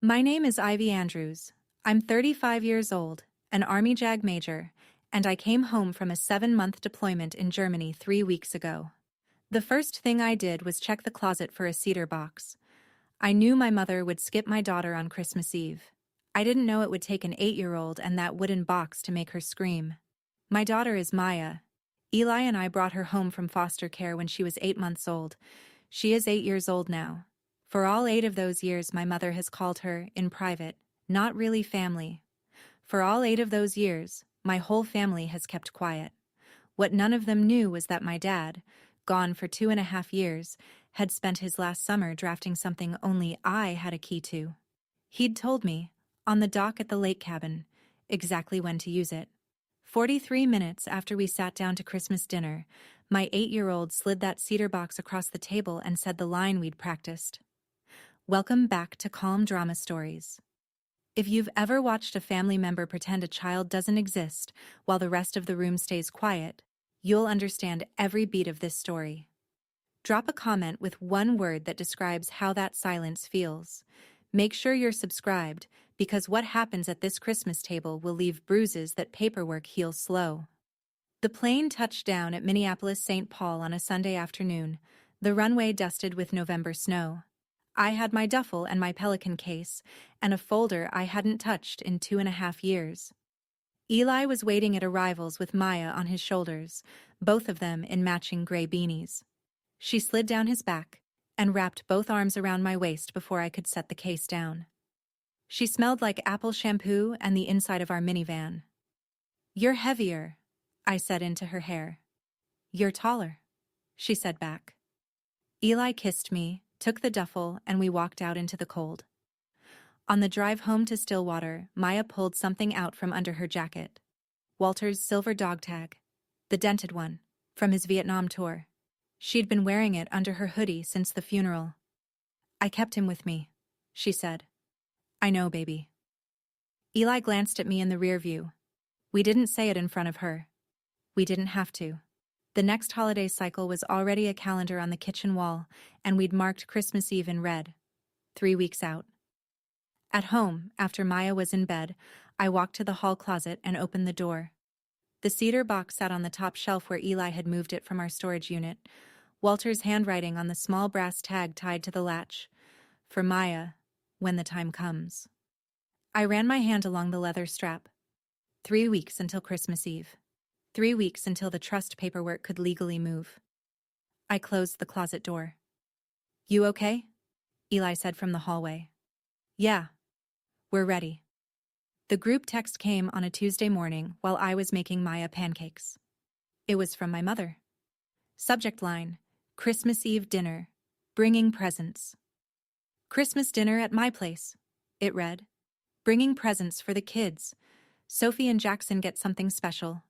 My name is Ivy Andrews. I'm 35 years old, an Army JAG major, and I came home from a 7-month deployment in Germany 3 weeks ago. The first thing I did was check the closet for a cedar box. I knew my mother would skip my daughter on Christmas Eve. I didn't know it would take an 8-year-old and that wooden box to make her scream. My daughter is Maya. Eli and I brought her home from foster care when she was 8 months old. She is 8 years old now. For all 8 of those years, my mother has called her, in private, not really family. For all 8 of those years, my whole family has kept quiet. What none of them knew was that my dad, gone for 2.5 years, had spent his last summer drafting something only I had a key to. He'd told me, on the dock at the lake cabin, exactly when to use it. 43 minutes after we sat down to Christmas dinner, my 8-year-old slid that cedar box across the table and said the line we'd practiced. Welcome back to Calm Drama Stories. If you've ever watched a family member pretend a child doesn't exist while the rest of the room stays quiet, you'll understand every beat of this story. Drop a comment with one word that describes how that silence feels. Make sure you're subscribed, because what happens at this Christmas table will leave bruises that paperwork heals slow. The plane touched down at Minneapolis-St. Paul on a Sunday afternoon, the runway dusted with November snow. I had my duffel and my Pelican case, and a folder I hadn't touched in 2.5 years. Eli was waiting at arrivals with Maya on his shoulders, both of them in matching gray beanies. She slid down his back and wrapped both arms around my waist before I could set the case down. She smelled like apple shampoo and the inside of our minivan. "You're heavier," I said into her hair. "You're taller," she said back. Eli kissed me, took the duffel, and we walked out into the cold. On the drive home to Stillwater, Maya pulled something out from under her jacket. Walter's silver dog tag. The dented one, from his Vietnam tour. She'd been wearing it under her hoodie since the funeral. "I kept him with me," she said. "I know, baby." Eli glanced at me in the rear view. We didn't say it in front of her. We didn't have to. The next holiday cycle was already a calendar on the kitchen wall, and we'd marked Christmas Eve in red. 3 weeks out. At home, after Maya was in bed, I walked to the hall closet and opened the door. The cedar box sat on the top shelf where Eli had moved it from our storage unit, Walter's handwriting on the small brass tag tied to the latch. For Maya, when the time comes. I ran my hand along the leather strap. 3 weeks until Christmas Eve. 3 weeks until the trust paperwork could legally move. I closed the closet door. "You okay?" Eli said from the hallway. "Yeah. We're ready." The group text came on a Tuesday morning while I was making Maya pancakes. It was from my mother. Subject line: Christmas Eve dinner. Bringing presents. "Christmas dinner at my place," it read. "Bringing presents for the kids. Sophie and Jackson get something special.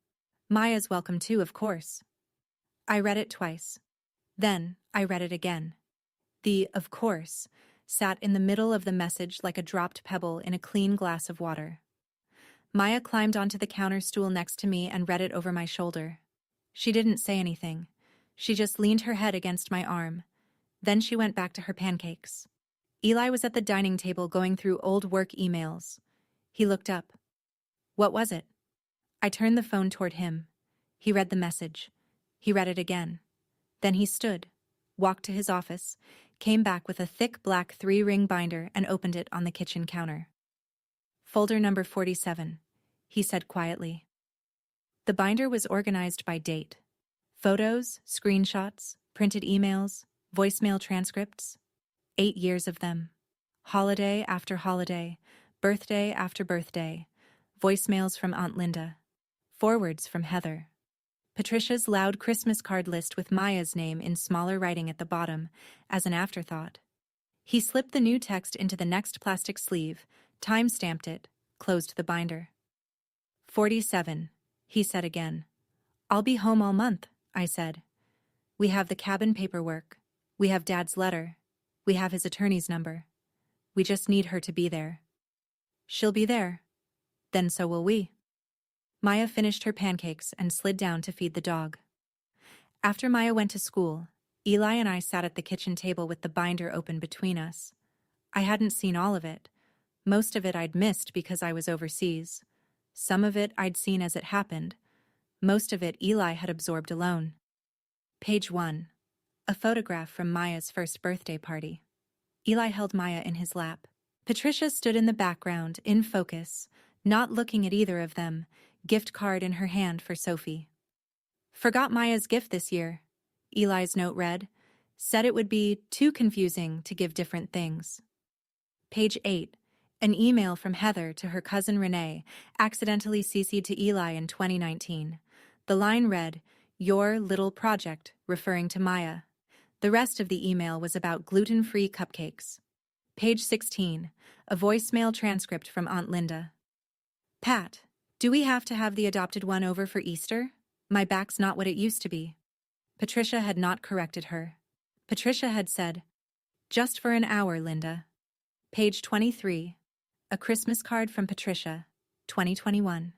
Maya's welcome too, of course." I read it twice. Then I read it again. The "of course" sat in the middle of the message like a dropped pebble in a clean glass of water. Maya climbed onto the counter stool next to me and read it over my shoulder. She didn't say anything. She just leaned her head against my arm. Then she went back to her pancakes. Eli was at the dining table going through old work emails. He looked up. "What was it?" I turned the phone toward him. He read the message. He read it again. Then he stood, walked to his office, came back with a thick black 3-ring binder and opened it on the kitchen counter. "Folder number 47, he said quietly. The binder was organized by date. Photos, screenshots, printed emails, voicemail transcripts. 8 years of them. Holiday after holiday, birthday after birthday, voicemails from Aunt Linda. Forwards from Heather. Patricia's loud Christmas card list with Maya's name in smaller writing at the bottom, as an afterthought. He slipped the new text into the next plastic sleeve, time-stamped it, closed the binder. 47, he said again. "I'll be home all month," I said. "We have the cabin paperwork. We have Dad's letter. We have his attorney's number. We just need her to be there." "She'll be there. Then so will we." Maya finished her pancakes and slid down to feed the dog. After Maya went to school, Eli and I sat at the kitchen table with the binder open between us. I hadn't seen all of it, Most of it I'd missed because I was overseas. Some of it I'd seen as it happened. Most of it Eli had absorbed alone. Page 1. A photograph from Maya's first birthday party. Eli held Maya in his lap. Patricia stood in the background, in focus, not looking at either of them, gift card in her hand for Sophie. Forgot Maya's gift this year, Eli's note read. Said it would be too confusing to give different things. Page 8. An email from Heather to her cousin Renee, accidentally CC'd to Eli in 2019. The line read, "Your little project," referring to Maya. The rest of the email was about gluten-free cupcakes. Page 16. A voicemail transcript from Aunt Linda. Pat, do we have to have the adopted one over for Easter? My back's not what it used to be. Patricia had not corrected her. Patricia had said, "Just for an hour, Linda." Page 23. A Christmas card from Patricia, 2021.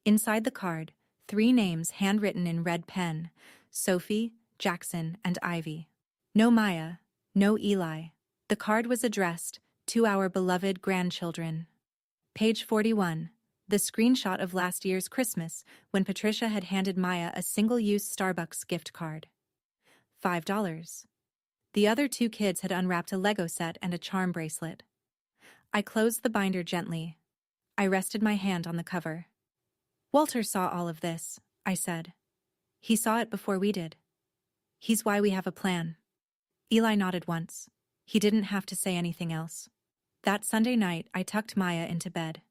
Inside the card, 3 names handwritten in red pen: Sophie, Jackson, and Ivy. No Maya, no Eli. The card was addressed to our beloved grandchildren. Page 41. The screenshot of last year's Christmas when Patricia had handed Maya a single-use Starbucks gift card. $5. The other 2 kids had unwrapped a Lego set and a charm bracelet. I closed the binder gently. I rested my hand on the cover. Walter saw all of this, I said. He saw it before we did. He's why we have a plan. Eli nodded once. He didn't have to say anything else. That Sunday night, I tucked Maya into bed.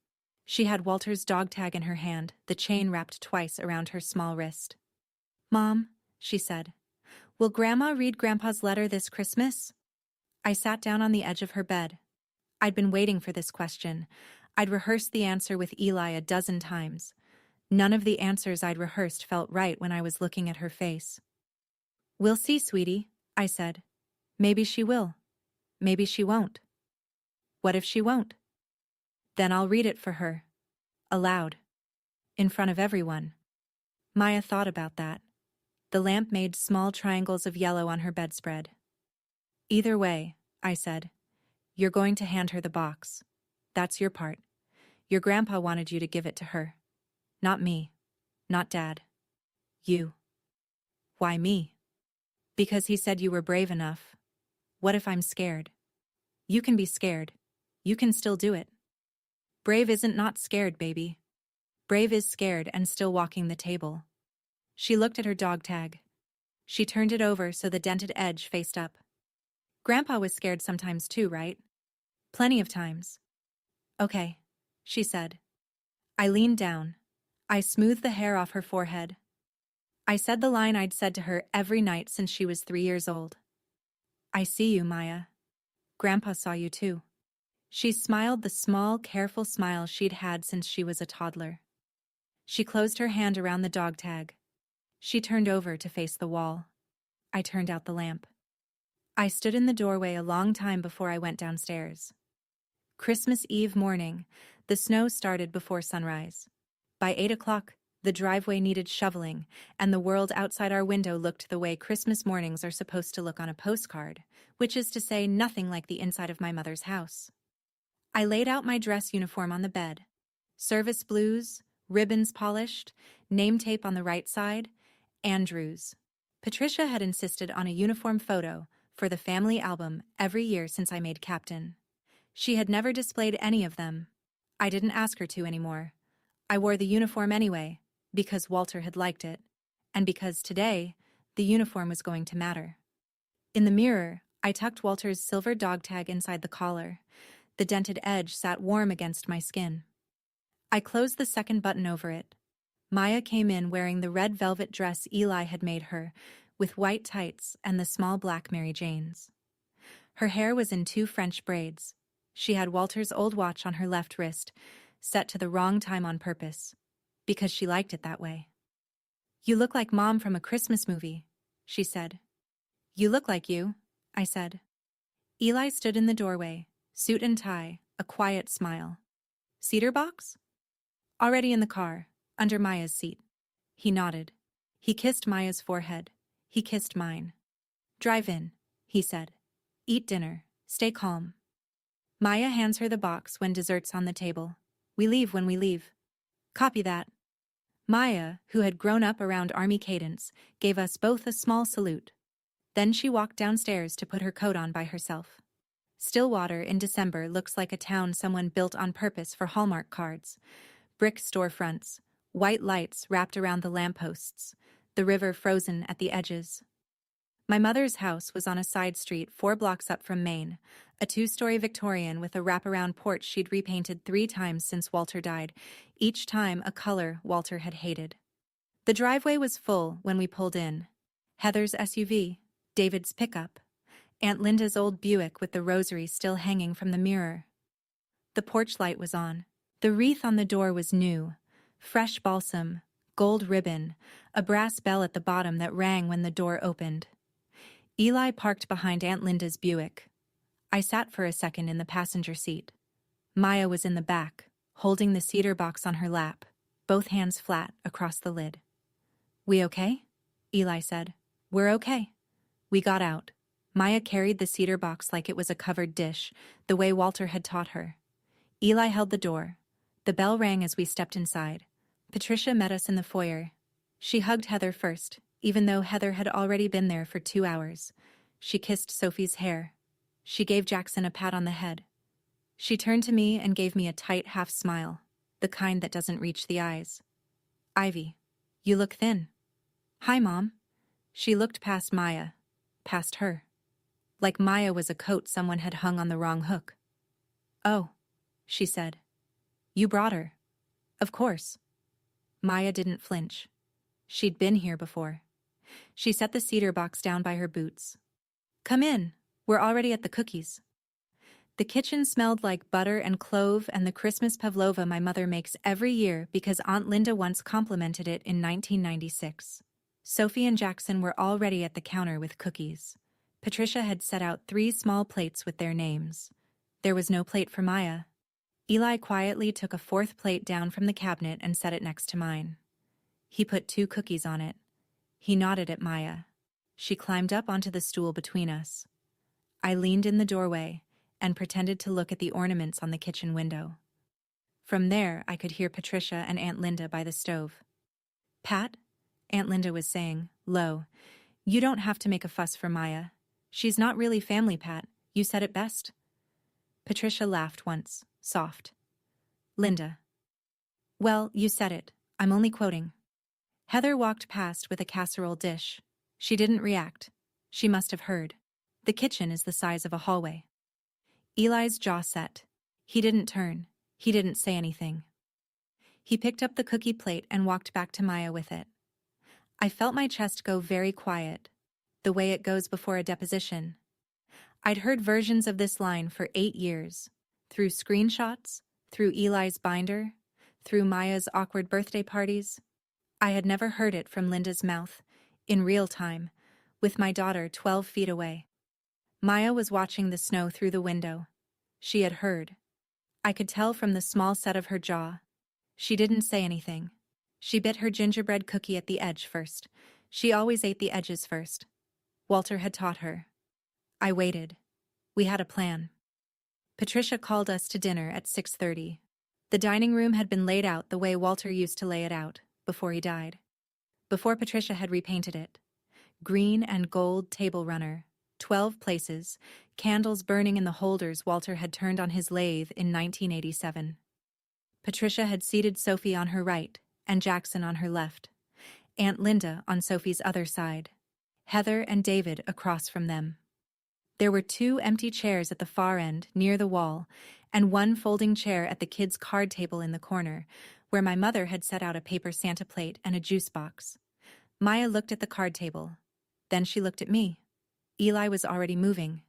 She had Walter's dog tag in her hand, the chain wrapped twice around her small wrist. "Mom," she said, "will Grandma read Grandpa's letter this Christmas?" I sat down on the edge of her bed. I'd been waiting for this question. I'd rehearsed the answer with Eli a dozen times. None of the answers I'd rehearsed felt right when I was looking at her face. "We'll see, sweetie," I said. "Maybe she will. Maybe she won't." "What if she won't?" "Then I'll read it for her. Aloud. In front of everyone." Maya thought about that. The lamp made small triangles of yellow on her bedspread. "Either way," I said, "you're going to hand her the box. That's your part. Your grandpa wanted you to give it to her. Not me. Not Dad. You." "Why me?" "Because he said you were brave enough. What if I'm scared?" "You can be scared. You can still do it. Brave isn't not scared, baby. Brave is scared and still walking the table." She looked at her dog tag. She turned it over so the dented edge faced up. "Grandpa was scared sometimes too, right?" "Plenty of times." "Okay," she said. I leaned down. I smoothed the hair off her forehead. I said the line I'd said to her every night since she was 3 years old. "I see you, Maya. Grandpa saw you too." She smiled the small, careful smile she'd had since she was a toddler. She closed her hand around the dog tag. She turned over to face the wall. I turned out the lamp. I stood in the doorway a long time before I went downstairs. Christmas Eve morning, the snow started before sunrise. By 8 o'clock, the driveway needed shoveling, and the world outside our window looked the way Christmas mornings are supposed to look on a postcard, which is to say nothing like the inside of my mother's house. I laid out my dress uniform on the bed. Service blues, ribbons polished, name tape on the right side, Andrews. Patricia had insisted on a uniform photo for the family album every year since I made captain. She had never displayed any of them. I didn't ask her to anymore. I wore the uniform anyway, because Walter had liked it, and because today, the uniform was going to matter. In the mirror, I tucked Walter's silver dog tag inside the collar. The dented edge sat warm against my skin. I closed the second button over it. Maya came in wearing the red velvet dress Eli had made her, with white tights and the small black Mary Janes. Her hair was in 2 French braids. She had Walter's old watch on her left wrist, set to the wrong time on purpose, because she liked it that way. "You look like Mom from a Christmas movie," she said. "You look like you," I said. Eli stood in the doorway, suit and tie, a quiet smile. "Cedar box?" "Already in the car, under Maya's seat." He nodded. He kissed Maya's forehead. He kissed mine. "Drive in," he said. "Eat dinner. Stay calm." Maya hands her the box when dessert's on the table. We leave when we leave. Copy that. Maya, who had grown up around Army cadence, gave us both a small salute. Then she walked downstairs to put her coat on by herself. Stillwater in December looks like a town someone built on purpose for Hallmark cards. Brick storefronts, white lights wrapped around the lampposts, the river frozen at the edges. My mother's house was on a side street 4 blocks up from Maine, a 2-story Victorian with a wraparound porch she'd repainted 3 times since Walter died, each time a color Walter had hated. The driveway was full when we pulled in. Heather's SUV, David's pickup, Aunt Linda's old Buick with the rosary still hanging from the mirror. The porch light was on. The wreath on the door was new. Fresh balsam, gold ribbon, a brass bell at the bottom that rang when the door opened. Eli parked behind Aunt Linda's Buick. I sat for a second in the passenger seat. Maya was in the back, holding the cedar box on her lap, both hands flat across the lid. We okay? Eli said. We're okay. We got out. Maya carried the cedar box like it was a covered dish, the way Walter had taught her. Eli held the door. The bell rang as we stepped inside. Patricia met us in the foyer. She hugged Heather first, even though Heather had already been there for 2 hours. She kissed Sophie's hair. She gave Jackson a pat on the head. She turned to me and gave me a tight half smile, the kind that doesn't reach the eyes. Ivy, you look thin. Hi, Mom. She looked past Maya, past her. Like Maya was a coat someone had hung on the wrong hook. Oh, she said. You brought her. Of course. Maya didn't flinch. She'd been here before. She set the cedar box down by her boots. Come in. We're already at the cookies. The kitchen smelled like butter and clove and the Christmas pavlova my mother makes every year because Aunt Linda once complimented it in 1996. Sophie and Jackson were already at the counter with cookies. Patricia had set out 3 small plates with their names. There was no plate for Maya. Eli quietly took a 4th plate down from the cabinet and set it next to mine. He put 2 cookies on it. He nodded at Maya. She climbed up onto the stool between us. I leaned in the doorway and pretended to look at the ornaments on the kitchen window. From there, I could hear Patricia and Aunt Linda by the stove. Pat, Aunt Linda was saying, low, you don't have to make a fuss for Maya. She's not really family, Pat. You said it best. Patricia laughed once, soft. Linda. Well, you said it. I'm only quoting. Heather walked past with a casserole dish. She didn't react. She must have heard. The kitchen is the size of a hallway. Eli's jaw set. He didn't turn. He didn't say anything. He picked up the cookie plate and walked back to Maya with it. I felt my chest go very quiet, the way it goes before a deposition. I'd heard versions of this line for 8 years, through screenshots, through Eli's binder, through Maya's awkward birthday parties. I had never heard it from Linda's mouth, in real time, with my daughter 12 feet away. Maya was watching the snow through the window. She had heard. I could tell from the small set of her jaw. She didn't say anything. She bit her gingerbread cookie at the edge first. She always ate the edges first. Walter had taught her. I waited. We had a plan. Patricia called us to dinner at 6:30. The dining room had been laid out the way Walter used to lay it out, before he died. Before Patricia had repainted it. Green and gold table runner, 12 places, candles burning in the holders Walter had turned on his lathe in 1987. Patricia had seated Sophie on her right and Jackson on her left, Aunt Linda on Sophie's other side, Heather and David across from them. There were 2 empty chairs at the far end, near the wall, and 1 folding chair at the kids' card table in the corner, where my mother had set out a paper Santa plate and a juice box. Maya looked at the card table. Then she looked at me. Eli was already moving.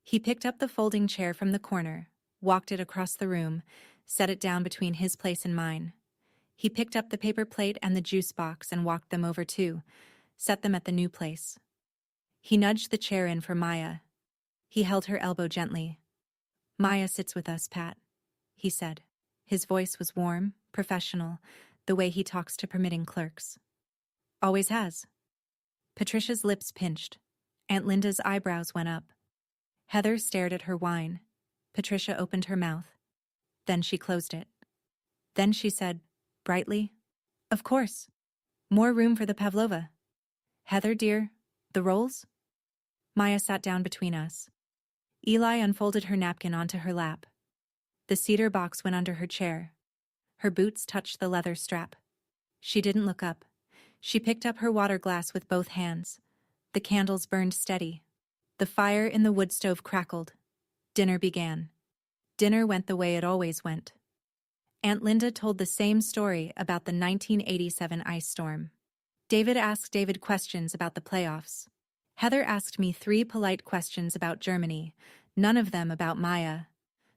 He picked up the folding chair from the corner, walked it across the room, set it down between his place and mine. He picked up the paper plate and the juice box and walked them over too, set them at the new place. He nudged the chair in for Maya. He held her elbow gently. Maya sits with us, Pat, he said. His voice was warm, professional, the way he talks to permitting clerks. Always has. Patricia's lips pinched. Aunt Linda's eyebrows went up. Heather stared at her wine. Patricia opened her mouth. Then she closed it. Then she said, brightly, "Of course. More room for the pavlova. Heather, dear, the rolls?" Maya sat down between us. Eli unfolded her napkin onto her lap. The cedar box went under her chair. Her boots touched the leather strap. She didn't look up. She picked up her water glass with both hands. The candles burned steady. The fire in the wood stove crackled. Dinner began. Dinner went the way it always went. Aunt Linda told the same story about the 1987 ice storm. David asked David questions about the playoffs. Heather asked me 3 polite questions about Germany, none of them about Maya.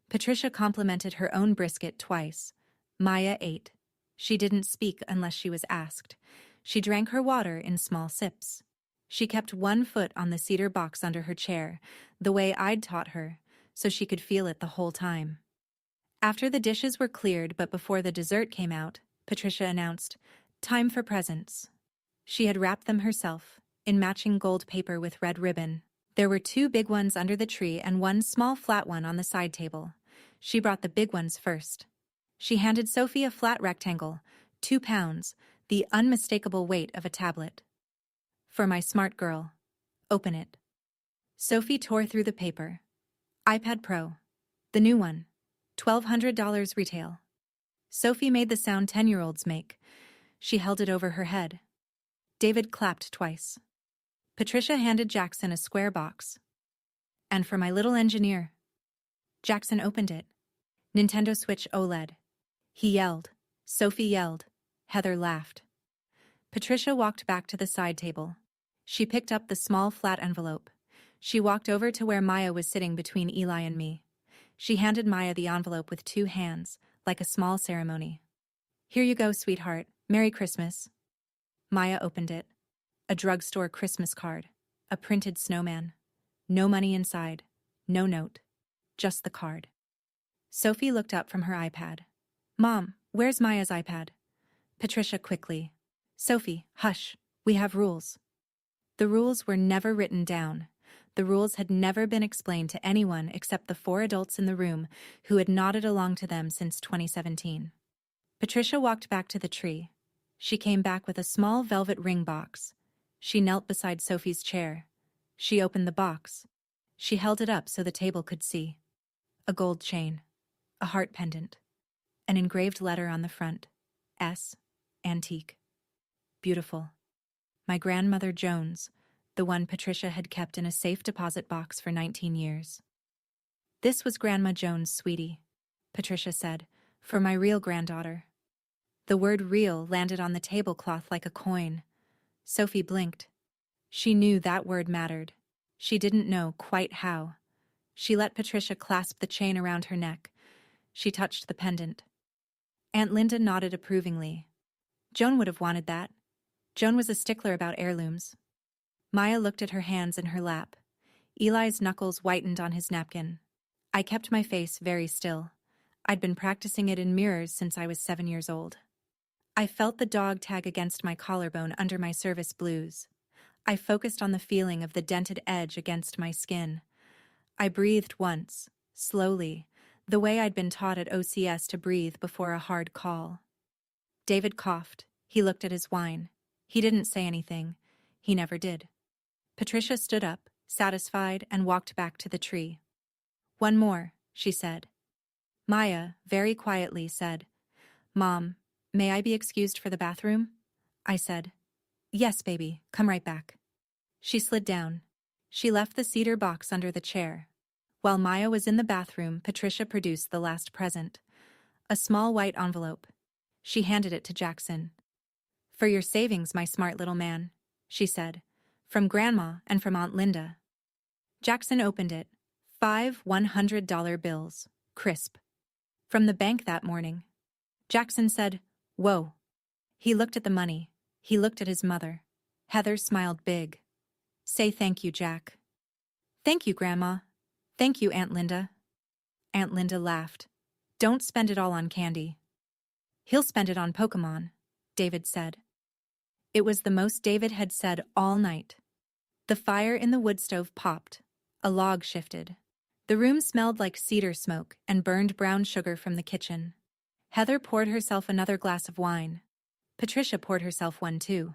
Patricia complimented her own brisket twice. Maya ate. She didn't speak unless she was asked. She drank her water in small sips. She kept one foot on the cedar box under her chair, the way I'd taught her, so she could feel it the whole time. After the dishes were cleared but before the dessert came out, Patricia announced, "Time for presents." She had wrapped them herself, in matching gold paper with red ribbon. There were 2 big ones under the tree and 1 small flat one on the side table. She brought the big ones first. She handed Sophie a flat rectangle, 2 pounds, the unmistakable weight of a tablet. "For my smart girl. Open it." Sophie tore through the paper. iPad Pro. The new one. $1,200 retail. Sophie made the sound 10-year-olds make. She held it over her head. David clapped twice. Patricia handed Jackson a square box. "And for my little engineer." Jackson opened it. Nintendo Switch OLED. He yelled. Sophie yelled. Heather laughed. Patricia walked back to the side table. She picked up the small flat envelope. She walked over to where Maya was sitting between Eli and me. She handed Maya the envelope with 2 hands, like a small ceremony. "Here you go, sweetheart. Merry Christmas." Maya opened it. A drugstore Christmas card. A printed snowman. No money inside. No note. Just the card. Sophie looked up from her iPad. "Mom, where's Maya's iPad?" Patricia quickly. "Sophie, hush. We have rules." The rules were never written down. The rules had never been explained to anyone except the 4 adults in the room who had nodded along to them since 2017. Patricia walked back to the tree. She came back with a small velvet ring box. She knelt beside Sophie's chair. She opened the box. She held it up so the table could see. A gold chain. A heart pendant. An engraved letter on the front. S. Antique. Beautiful. My grandmother Jones, the one Patricia had kept in a safe deposit box for 19 years. "This was Grandma Jones, sweetie," Patricia said, "for my real granddaughter." The word real landed on the tablecloth like a coin. Sophie blinked. She knew that word mattered. She didn't know quite how. She let Patricia clasp the chain around her neck. She touched the pendant. Aunt Linda nodded approvingly. Joan would have wanted that. Joan was a stickler about heirlooms. Maya looked at her hands in her lap. Eli's knuckles whitened on his napkin. I kept my face very still. I'd been practicing it in mirrors since I was 7 years old. I felt the dog tag against my collarbone under my service blues. I focused on the feeling of the dented edge against my skin. I breathed once, slowly, the way I'd been taught at OCS to breathe before a hard call. David coughed. He looked at his wine. He didn't say anything. He never did. Patricia stood up, satisfied, and walked back to the tree. "One more," she said. Maya, very quietly, said, "Mom, may I be excused for the bathroom?" I said, "Yes, baby, come right back." She slid down. She left the cedar box under the chair. While Maya was in the bathroom, Patricia produced the last present. A small white envelope. She handed it to Jackson. "For your savings, my smart little man," she said. "From Grandma and from Aunt Linda." Jackson opened it. 5 $100 bills, crisp. From the bank that morning. Jackson said, "Whoa." He looked at the money. He looked at his mother. Heather smiled big. "Say thank you, Jack." "Thank you, Grandma." "Thank you, Aunt Linda." Aunt Linda laughed. "Don't spend it all on candy." "He'll spend it on Pokemon," David said. It was the most David had said all night. The fire in the wood stove popped. A log shifted. The room smelled like cedar smoke and burned brown sugar from the kitchen. Heather poured herself another glass of wine. Patricia poured herself one too.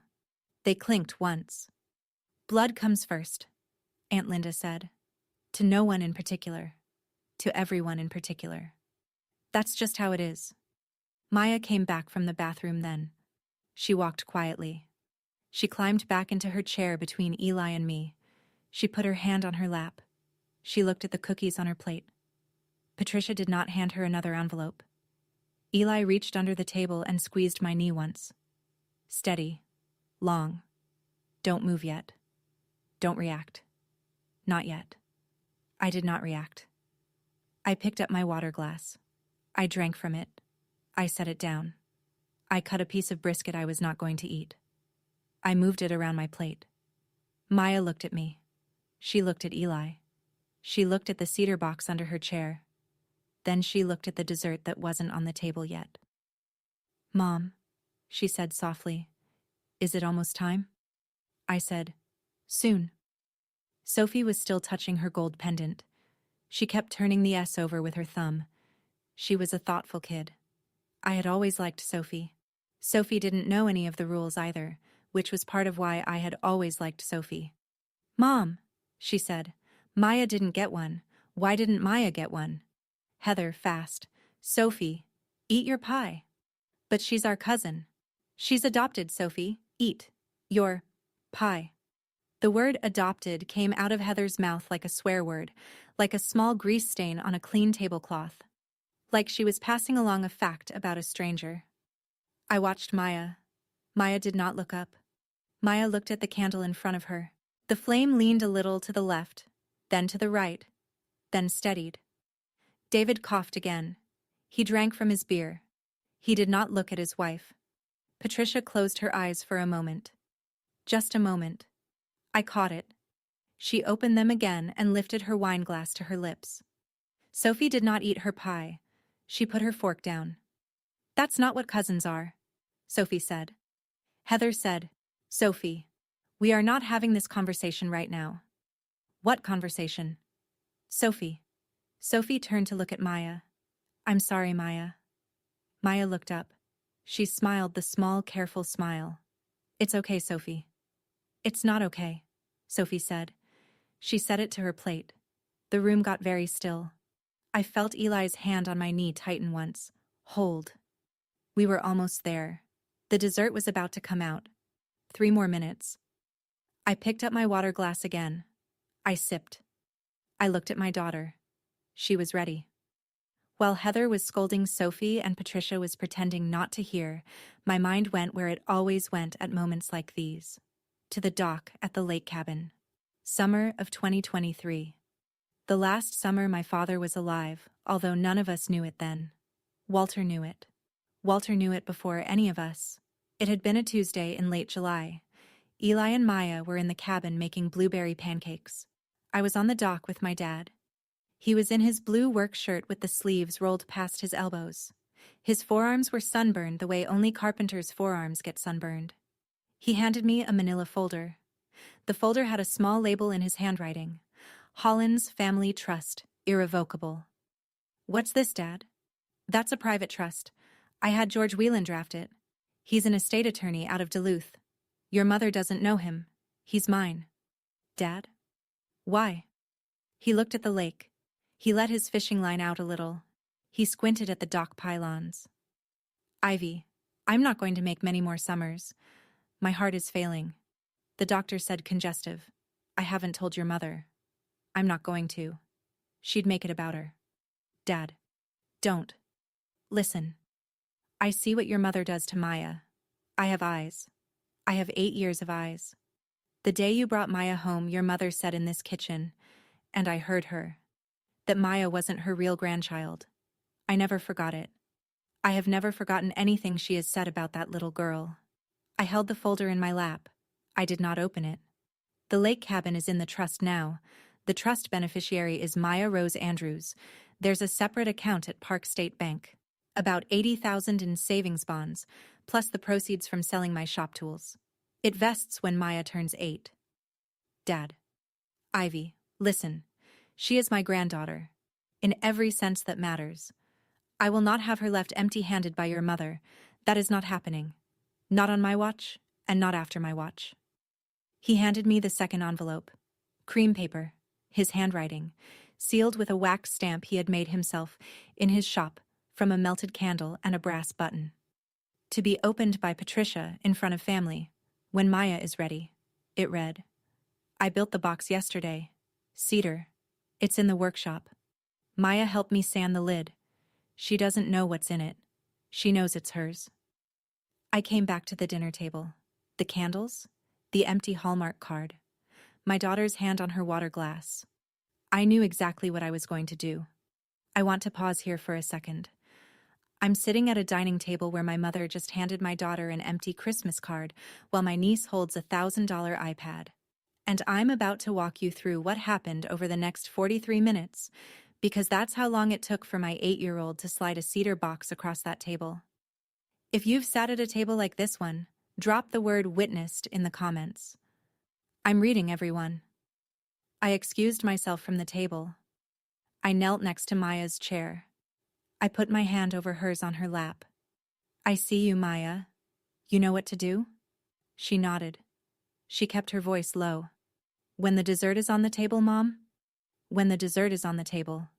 They clinked once. "Blood comes first," Aunt Linda said. "To no one in particular. To everyone in particular. That's just how it is." Maya came back from the bathroom then. She walked quietly. She climbed back into her chair between Eli and me. She put her hand on her lap. She looked at the cookies on her plate. Patricia did not hand her another envelope. Eli reached under the table and squeezed my knee once. "Steady. Long. Don't move yet. Don't react. Not yet." I did not react. I picked up my water glass. I drank from it. I set it down. I cut a piece of brisket I was not going to eat. I moved it around my plate. Maya looked at me. She looked at Eli. She looked at the cedar box under her chair. Then she looked at the dessert that wasn't on the table yet. "Mom," she said softly, "is it almost time?" I said, "Soon." Sophie was still touching her gold pendant. She kept turning the S over with her thumb. She was a thoughtful kid. I had always liked Sophie. Sophie didn't know any of the rules either, which was part of why I had always liked Sophie. "Mom," she said, "Maya didn't get one. Why didn't Maya get one?" Heather, fast. "Sophie, eat your pie." "But she's our cousin." "She's adopted, Sophie. Eat your pie." The word adopted came out of Heather's mouth like a swear word, like a small grease stain on a clean tablecloth. Like she was passing along a fact about a stranger. I watched Maya. Maya did not look up. Maya looked at the candle in front of her. The flame leaned a little to the left, then to the right, then steadied. David coughed again. He drank from his beer. He did not look at his wife. Patricia closed her eyes for a moment. Just a moment. I caught it. She opened them again and lifted her wine glass to her lips. Sophie did not eat her pie. She put her fork down. "That's not what cousins are," Sophie said. Heather said, "Sophie, we are not having this conversation right now." "What conversation?" "Sophie." Sophie turned to look at Maya. "I'm sorry, Maya." Maya looked up. She smiled the small, careful smile. "It's okay, Sophie." "It's not okay," Sophie said. She set it to her plate. The room got very still. I felt Eli's hand on my knee tighten once. Hold. We were almost there. The dessert was about to come out. 3 more minutes. I picked up my water glass again. I sipped. I looked at my daughter. She was ready. While Heather was scolding Sophie and Patricia was pretending not to hear, my mind went where it always went at moments like these. To the dock at the lake cabin. Summer of 2023. The last summer my father was alive, although none of us knew it then. Walter knew it. Walter knew it before any of us. It had been a Tuesday in late July. Eli and Maya were in the cabin making blueberry pancakes. I was on the dock with my dad. He was in his blue work shirt with the sleeves rolled past his elbows. His forearms were sunburned the way only carpenters' forearms get sunburned. He handed me a manila folder. The folder had a small label in his handwriting. Hollins Family Trust, irrevocable. "What's this, Dad?" "That's a private trust. I had George Whelan draft it. He's an estate attorney out of Duluth. Your mother doesn't know him. He's mine." "Dad?" "Why?" He looked at the lake. He let his fishing line out a little. He squinted at the dock pylons. "Ivy, I'm not going to make many more summers. My heart is failing. The doctor said congestive. I haven't told your mother. I'm not going to. She'd make it about her." "Dad. Don't. Listen. I see what your mother does to Maya. I have eyes. I have 8 years of eyes. The day you brought Maya home, your mother said in this kitchen, and I heard her, that Maya wasn't her real grandchild. I never forgot it. I have never forgotten anything she has said about that little girl." I held the folder in my lap. I did not open it. "The lake cabin is in the trust now. The trust beneficiary is Maya Rose Andrews. There's a separate account at Park State Bank. About $80,000 in savings bonds, plus the proceeds from selling my shop tools. It vests when Maya turns 8. Dad. Ivy, listen. She is my granddaughter. In every sense that matters. I will not have her left empty-handed by your mother. That is not happening. Not on my watch, and not after my watch. He handed me the second envelope. Cream paper, his handwriting, sealed with a wax stamp he had made himself, in his shop, from a melted candle and a brass button. To be opened by Patricia in front of family, when Maya is ready, it read. I built the box yesterday. Cedar. It's in the workshop. Maya helped me sand the lid. She doesn't know what's in it. She knows it's hers. I came back to the dinner table. The candles, the empty Hallmark card, my daughter's hand on her water glass. I knew exactly what I was going to do. I want to pause here for a second. I'm sitting at a dining table where my mother just handed my daughter an empty Christmas card while my niece holds a $1,000 iPad. And I'm about to walk you through what happened over the next 43 minutes, because that's how long it took for my 8-year-old to slide a cedar box across that table. If you've sat at a table like this one, drop the word witnessed in the comments. I'm reading, everyone. I excused myself from the table. I knelt next to Maya's chair. I put my hand over hers on her lap. I see you, Maya. You know what to do? She nodded. She kept her voice low. When the dessert is on the table, Mom? When the dessert is on the table.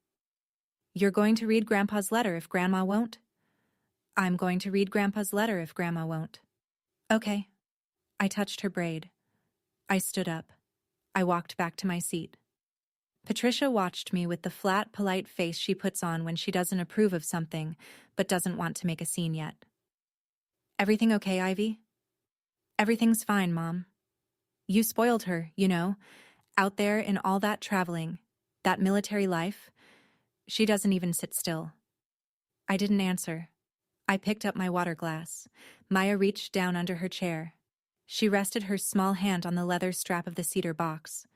You're going to read Grandpa's letter if Grandma won't? I'm going to read Grandpa's letter if Grandma won't. Okay. I touched her braid. I stood up. I walked back to my seat. Patricia watched me with the flat, polite face she puts on when she doesn't approve of something, but doesn't want to make a scene yet. Everything okay, Ivy? Everything's fine, Mom. You spoiled her, you know, out there in all that traveling, that military life. She doesn't even sit still. I didn't answer. I picked up my water glass. Maya reached down under her chair. She rested her small hand on the leather strap of the cedar box.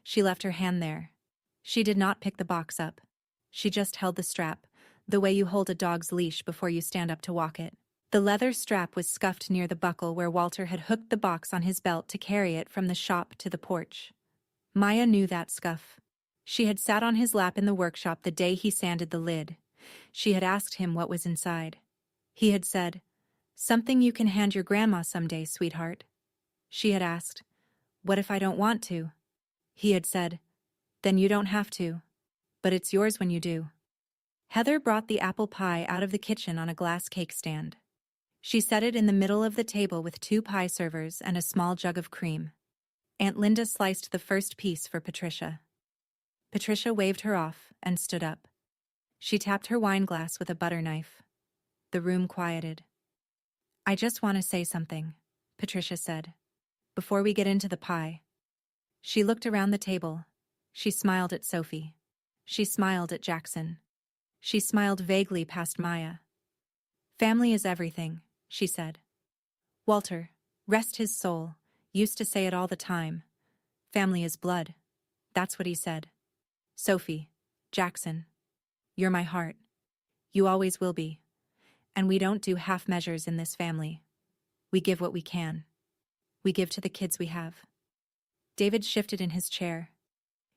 She left her hand there. She did not pick the box up. She just held the strap, the way you hold a dog's leash before you stand up to walk it. The leather strap was scuffed near the buckle where Walter had hooked the box on his belt to carry it from the shop to the porch. Maya knew that scuff. She had sat on his lap in the workshop the day he sanded the lid. She had asked him what was inside. He had said, "Something you can hand your grandma someday, sweetheart." She had asked, "What if I don't want to?" He had said, "Then you don't have to. But it's yours when you do." Heather brought the apple pie out of the kitchen on a glass cake stand. She set it in the middle of the table with 2 pie servers and a small jug of cream. Aunt Linda sliced the first piece for Patricia. Patricia waved her off and stood up. She tapped her wine glass with a butter knife. The room quieted. "I just want to say something," Patricia said, "before we get into the pie." She looked around the table. She smiled at Sophie. She smiled at Jackson. She smiled vaguely past Maya. "Family is everything," she said. Walter, rest his soul, used to say it all the time. "Family is blood." That's what he said. "Sophie, Jackson, you're my heart. You always will be. And we don't do half measures in this family. We give what we can. We give to the kids we have." David shifted in his chair.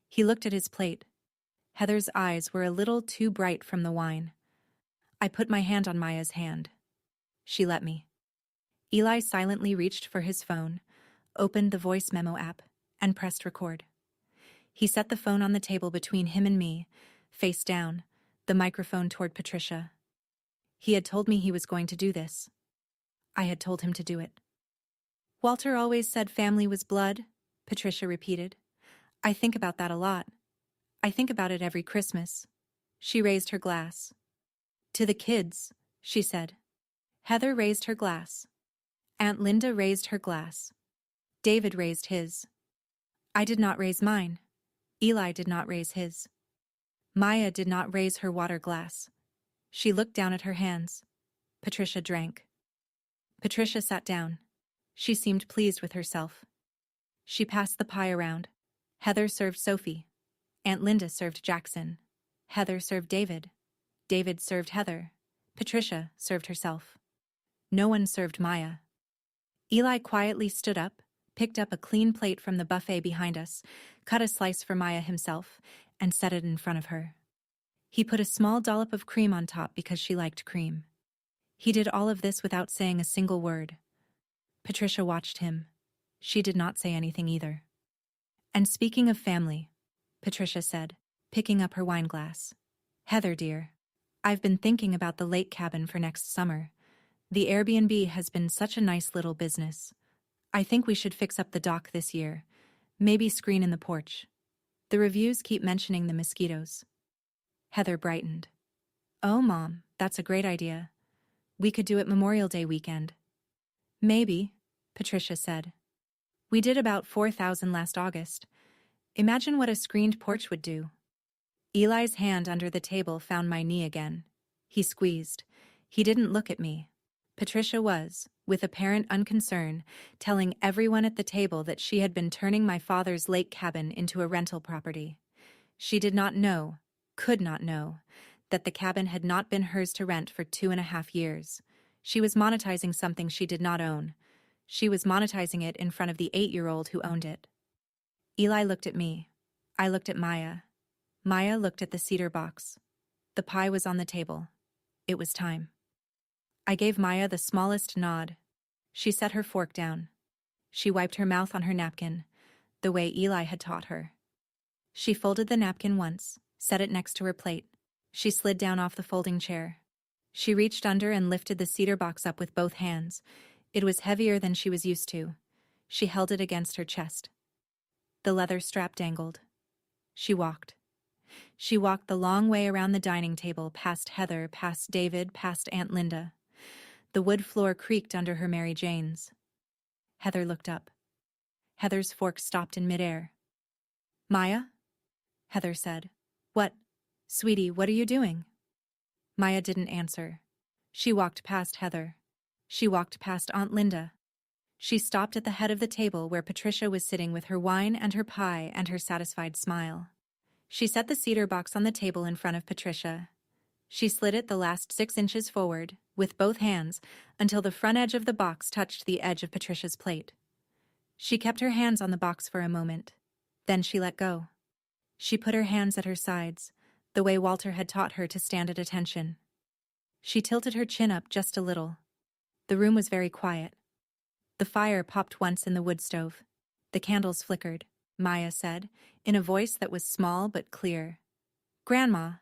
He looked at his plate. Heather's eyes were a little too bright from the wine. I put my hand on Maya's hand. She let me. Eli silently reached for his phone, opened the voice memo app, and pressed record. He set the phone on the table between him and me, face down, the microphone toward Patricia. He had told me he was going to do this. I had told him to do it. "Walter always said family was blood," Patricia repeated. "I think about that a lot. I think about it every Christmas." She raised her glass. "To the kids," she said. Heather raised her glass. Aunt Linda raised her glass. David raised his. I did not raise mine. Eli did not raise his. Maya did not raise her water glass. She looked down at her hands. Patricia drank. Patricia sat down. She seemed pleased with herself. She passed the pie around. Heather served Sophie. Aunt Linda served Jackson. Heather served David. David served Heather. Patricia served herself. No one served Maya. Eli quietly stood up, picked up a clean plate from the buffet behind us, cut a slice for Maya himself, and set it in front of her. He put a small dollop of cream on top because she liked cream. He did all of this without saying a single word. Patricia watched him. She did not say anything either. "And speaking of family," Patricia said, picking up her wine glass. "Heather, dear, I've been thinking about the lake cabin for next summer. The Airbnb has been such a nice little business. I think we should fix up the dock this year. Maybe screen in the porch. The reviews keep mentioning the mosquitoes." Heather brightened. "Oh, Mom, that's a great idea. We could do it Memorial Day weekend." "Maybe," Patricia said. "We did about 4,000 last August. Imagine what a screened porch would do." Eli's hand under the table found my knee again. He squeezed. He didn't look at me. Patricia was, with apparent unconcern, telling everyone at the table that she had been turning my father's lake cabin into a rental property. She did not know, could not know, that the cabin had not been hers to rent for 2.5 years. She was monetizing something she did not own. She was monetizing it in front of the 8-year-old who owned it. Eli looked at me. I looked at Maya. Maya looked at the cedar box. The pie was on the table. It was time. I gave Maya the smallest nod. She set her fork down. She wiped her mouth on her napkin, the way Eli had taught her. She folded the napkin once, set it next to her plate. She slid down off the folding chair. She reached under and lifted the cedar box up with both hands. It was heavier than she was used to. She held it against her chest. The leather strap dangled. She walked. She walked the long way around the dining table, past Heather, past David, past Aunt Linda. The wood floor creaked under her Mary Janes. Heather looked up. Heather's fork stopped in midair. "Maya?" Heather said. "What? Sweetie, what are you doing?" Maya didn't answer. She walked past Heather. She walked past Aunt Linda. She stopped at the head of the table where Patricia was sitting with her wine and her pie and her satisfied smile. She set the cedar box on the table in front of Patricia. She slid it the last 6 inches forward, with both hands, until the front edge of the box touched the edge of Patricia's plate. She kept her hands on the box for a moment. Then she let go. She put her hands at her sides, the way Walter had taught her to stand at attention. She tilted her chin up just a little. The room was very quiet. The fire popped once in the wood stove. The candles flickered, Maya said, in a voice that was small but clear. "Grandma,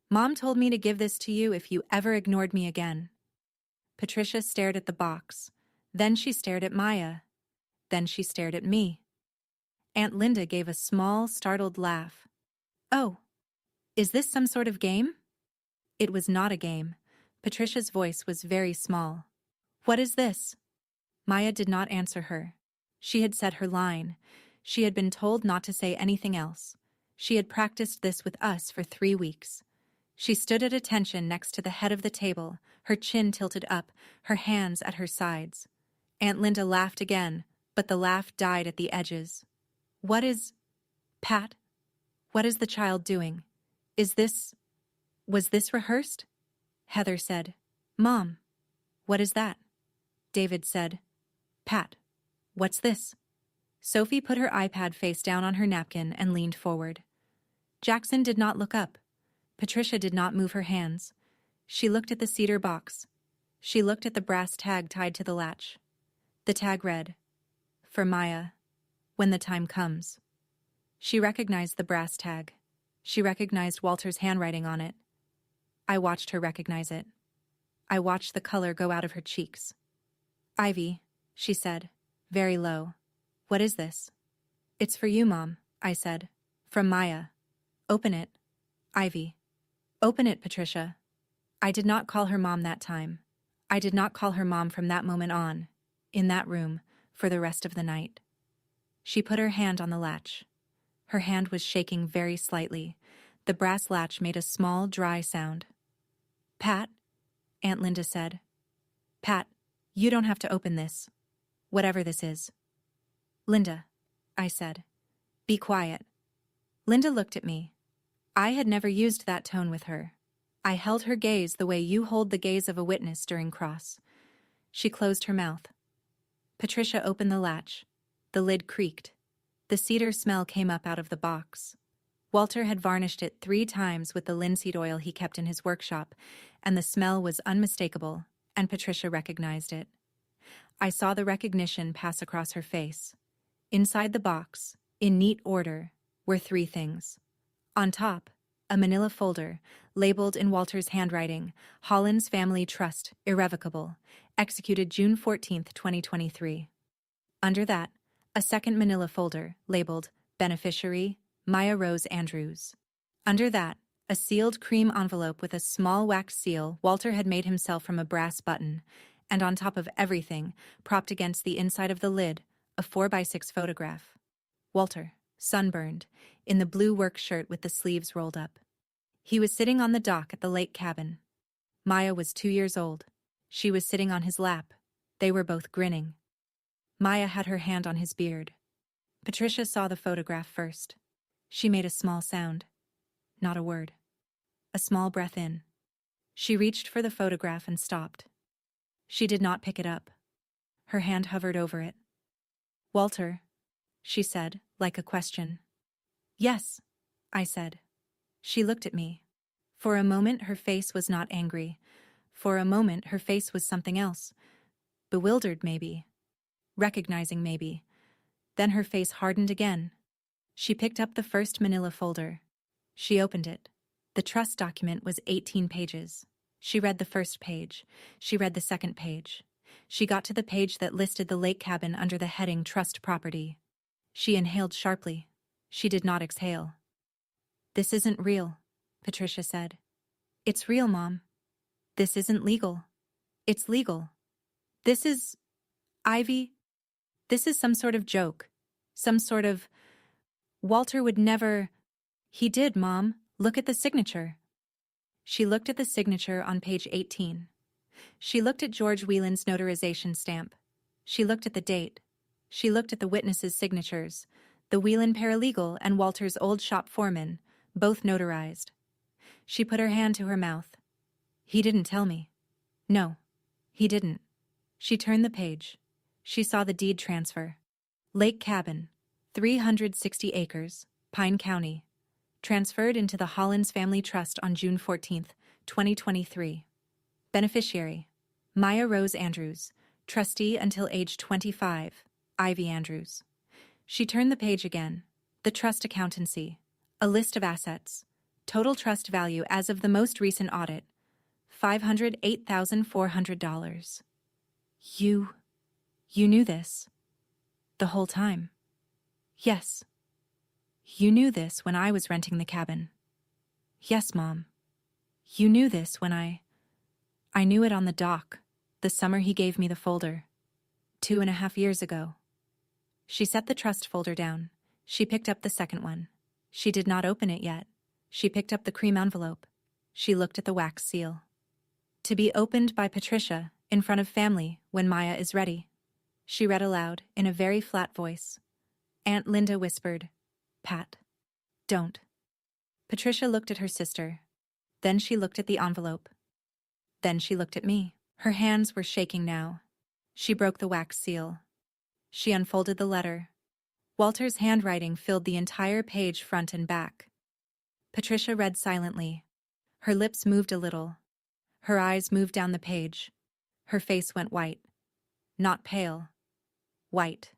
Mom told me to give this to you if you ever ignored me again." Patricia stared at the box. Then she stared at Maya. Then she stared at me. Aunt Linda gave a small, startled laugh. "Oh, is this some sort of game?" It was not a game. Patricia's voice was very small. "What is this?" Maya did not answer her. She had said her line. She had been told not to say anything else. She had practiced this with us for 3 weeks. She stood at attention next to the head of the table, her chin tilted up, her hands at her sides. Aunt Linda laughed again, but the laugh died at the edges. "What is... Pat? What is the child doing? Was this rehearsed?" Heather said, "Mom, what is that?" David said, "Pat, what's this?" Sophie put her iPad face down on her napkin and leaned forward. Jackson did not look up. Patricia did not move her hands. She looked at the cedar box. She looked at the brass tag tied to the latch. The tag read, "For Maya, when the time comes." She recognized the brass tag. She recognized Walter's handwriting on it. I watched her recognize it. I watched the color go out of her cheeks. "Ivy," she said, very low. "What is this?" "It's for you, Mom," I said. "From Maya. Open it, Ivy." "Open it, Patricia." I did not call her Mom that time. I did not call her Mom from that moment on, in that room, for the rest of the night. She put her hand on the latch. Her hand was shaking very slightly. The brass latch made a small, dry sound. "Pat," Aunt Linda said. "Pat, you don't have to open this. Whatever this is." "Linda," I said. "Be quiet." Linda looked at me. I had never used that tone with her. I held her gaze the way you hold the gaze of a witness during cross. She closed her mouth. Patricia opened the latch. The lid creaked. The cedar smell came up out of the box. Walter had varnished it 3 times with the linseed oil he kept in his workshop, and the smell was unmistakable, and Patricia recognized it. I saw the recognition pass across her face. Inside the box, in neat order, were 3 things. On top, a manila folder, labeled in Walter's handwriting, Holland's Family Trust, Irrevocable, executed June 14, 2023. Under that, a second manila folder, labeled Beneficiary, Maya Rose Andrews. Under that, a sealed cream envelope with a small wax seal Walter had made himself from a brass button, and on top of everything, propped against the inside of the lid, a 4x6 photograph. Walter, sunburned, in the blue work shirt with the sleeves rolled up. He was sitting on the dock at the lake cabin. Maya was 2 years old. She was sitting on his lap. They were both grinning. Maya had her hand on his beard. Patricia saw the photograph first. She made a small sound. Not a word. A small breath in. She reached for the photograph and stopped. She did not pick it up. Her hand hovered over it. "Walter," she said, like a question. "Yes," I said. She looked at me. For a moment her face was not angry. For a moment her face was something else. Bewildered maybe. Recognizing maybe. Then her face hardened again. She picked up the first manila folder. She opened it. The trust document was 18 pages. She read the first page. She read the second page. She got to the page that listed the lake cabin under the heading Trust Property. She inhaled sharply. She did not exhale. "This isn't real," Patricia said. "It's real, Mom. This isn't legal. It's legal. This is... Ivy... This is some sort of joke. Some sort of... Walter would never... He did, Mom. Look at the signature." She looked at the signature on page 18. She looked at George Whelan's notarization stamp. She looked at the date. She looked at the witnesses' signatures, the Whelan paralegal and Walter's old shop foreman, both notarized. She put her hand to her mouth. "He didn't tell me." "No, he didn't." She turned the page. She saw the deed transfer. Lake Cabin, 360 acres, Pine County. Transferred into the Holland's Family Trust on June 14, 2023. Beneficiary, Maya Rose Andrews. Trustee until age 25, Ivy Andrews. She turned the page again. The trust accountancy. A list of assets. Total trust value as of the most recent audit, $508,400. You knew this? The whole time? Yes. You knew this when I was renting the cabin? Yes, Mom. You knew this when I knew it on the dock, the summer he gave me the folder. 2.5 years ago. She set the trust folder down. She picked up the second one. She did not open it yet. She picked up the cream envelope. She looked at the wax seal. "To be opened by Patricia, in front of family, when Maya is ready." She read aloud, in a very flat voice. Aunt Linda whispered, "Pat, don't." Patricia looked at her sister. Then she looked at the envelope. Then she looked at me. Her hands were shaking now. She broke the wax seal. She unfolded the letter. Walter's handwriting filled the entire page front and back. Patricia read silently. Her lips moved a little. Her eyes moved down the page. Her face went white. Not pale. White.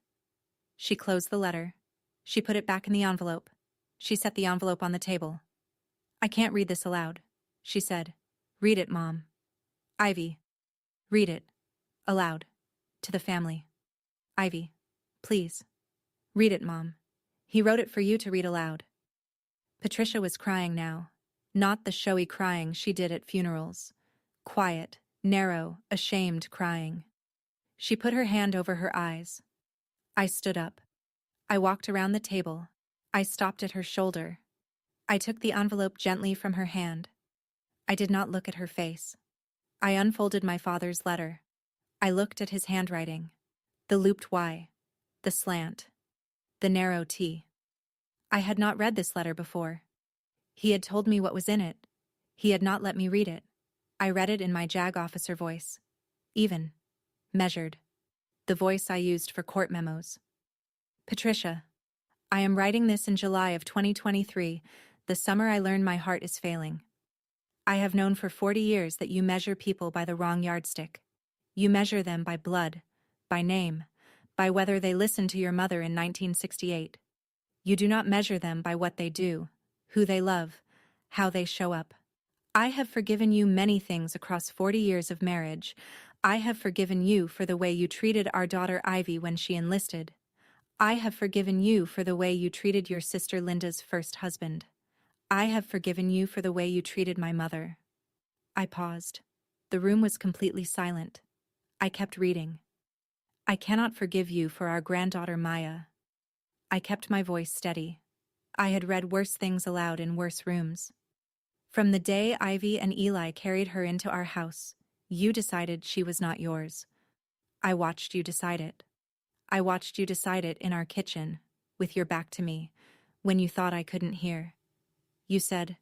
She closed the letter. She put it back in the envelope. She set the envelope on the table. "I can't read this aloud," she said. "Read it, Mom. Ivy. Read it. Aloud. To the family. Ivy. Please. Read it, Mom. He wrote it for you to read aloud." Patricia was crying now. Not the showy crying she did at funerals. Quiet, narrow, ashamed crying. She put her hand over her eyes. I stood up. I walked around the table. I stopped at her shoulder. I took the envelope gently from her hand. I did not look at her face. I unfolded my father's letter. I looked at his handwriting. The looped Y. The slant. The narrow T. I had not read this letter before. He had told me what was in it. He had not let me read it. I read it in my JAG officer voice. Even. Measured. The voice I used for court memos. "Patricia, I am writing this in July of 2023, the summer I learned my heart is failing. I have known for 40 years that you measure people by the wrong yardstick. You measure them by blood, by name, by whether they listened to your mother in 1968. You do not measure them by what they do, who they love, how they show up. I have forgiven you many things across 40 years of marriage. I have forgiven you for the way you treated our daughter Ivy when she enlisted. I have forgiven you for the way you treated your sister Linda's first husband. I have forgiven you for the way you treated my mother. I paused. The room was completely silent. I kept reading. I cannot forgive you for our granddaughter Maya. I kept my voice steady. I had read worse things aloud in worse rooms. From the day Ivy and Eli carried her into our house, you decided she was not yours. I watched you decide it. I watched you decide it in our kitchen, with your back to me, when you thought I couldn't hear. You said,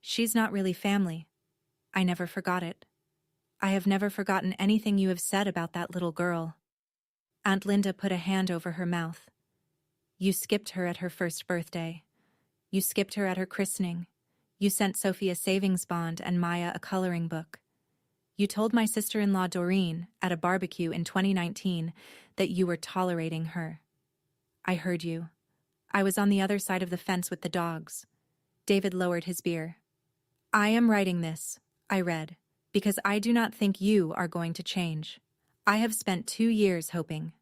"She's not really family." I never forgot it. I have never forgotten anything you have said about that little girl. Aunt Linda put a hand over her mouth. You skipped her at her first birthday. You skipped her at her christening. You sent Sophie a savings bond and Maya a coloring book. You told my sister-in-law Doreen, at a barbecue in 2019, that you were tolerating her. I heard you. I was on the other side of the fence with the dogs. David lowered his beer. I am writing this, I read, because I do not think you are going to change. I have spent 2 years hoping.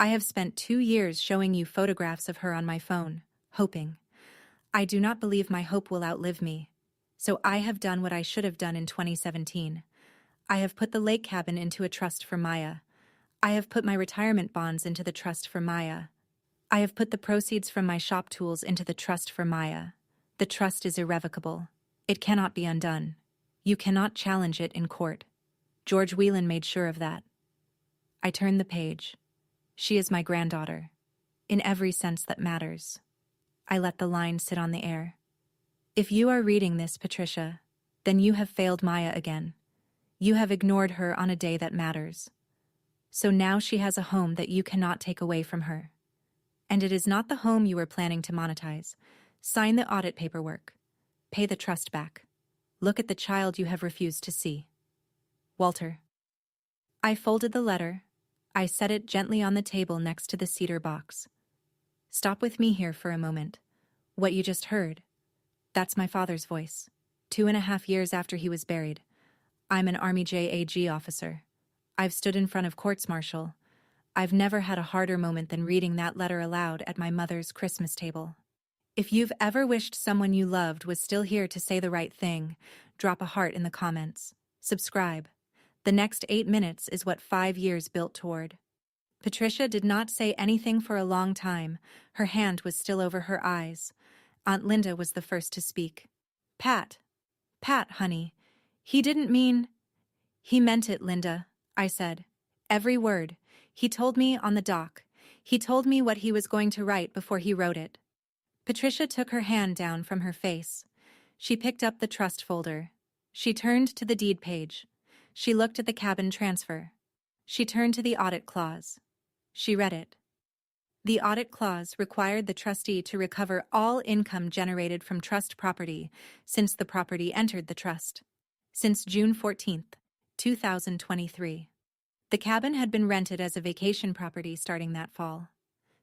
I have spent 2 years showing you photographs of her on my phone, hoping. I do not believe my hope will outlive me. So I have done what I should have done in 2017. I have put the lake cabin into a trust for Maya. I have put my retirement bonds into the trust for Maya. I have put the proceeds from my shop tools into the trust for Maya. The trust is irrevocable. It cannot be undone. You cannot challenge it in court. George Whelan made sure of that. I turned the page. She is my granddaughter, in every sense that matters. I let the line sit on the air. If you are reading this, Patricia, then you have failed Maya again. You have ignored her on a day that matters. So now she has a home that you cannot take away from her. And it is not the home you were planning to monetize. Sign the audit paperwork. Pay the trust back. Look at the child you have refused to see. Walter. I folded the letter. I set it gently on the table next to the cedar box. Stop with me here for a moment. What you just heard, that's my father's voice. 2.5 years after he was buried. I'm an Army JAG officer. I've stood in front of courts-martial. I've never had a harder moment than reading that letter aloud at my mother's Christmas table. If you've ever wished someone you loved was still here to say the right thing, drop a heart in the comments. Subscribe. The next 8 minutes is what 5 years built toward. Patricia did not say anything for a long time. Her hand was still over her eyes. Aunt Linda was the first to speak. Pat, honey. He didn't mean... He meant it, Linda, I said. Every word. He told me on the dock. He told me what he was going to write before he wrote it. Patricia took her hand down from her face. She picked up the trust folder. She turned to the deed page. She looked at the cabin transfer. She turned to the audit clause. She read it. The audit clause required the trustee to recover all income generated from trust property since the property entered the trust. Since June 14th, 2023. The cabin had been rented as a vacation property starting that fall.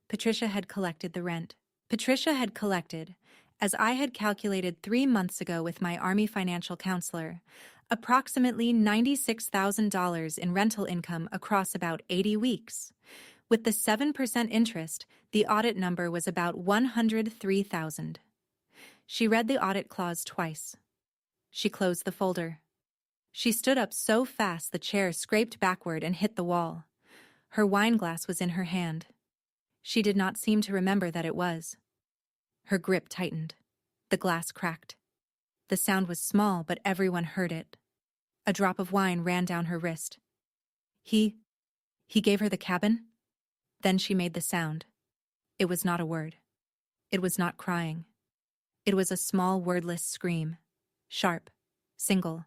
Patricia had collected the rent. Patricia had collected, as I had calculated 3 months ago with my Army financial counselor, approximately $96,000 in rental income across about 80 weeks. With the 7% interest, the audit number was about $103,000. She read the audit clause twice. She closed the folder. She stood up so fast the chair scraped backward and hit the wall. Her wine glass was in her hand. She did not seem to remember that it was. Her grip tightened. The glass cracked. The sound was small, but everyone heard it. A drop of wine ran down her wrist. He gave her the cabin? Then she made the sound. It was not a word. It was not crying. It was a small wordless scream. Sharp. Single.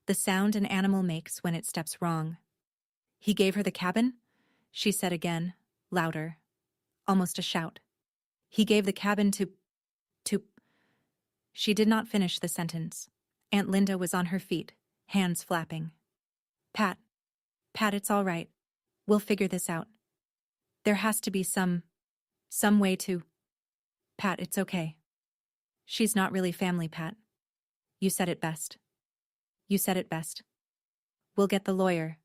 The sound an animal makes when it steps wrong. He gave her the cabin? She said again, louder. Almost a shout. He gave the cabin to... She did not finish the sentence. Aunt Linda was on her feet, hands flapping. Pat, it's all right. We'll figure this out. There has to be some way to... Pat, it's okay. She's not really family, Pat. You said it best. You said it best. We'll get the lawyer.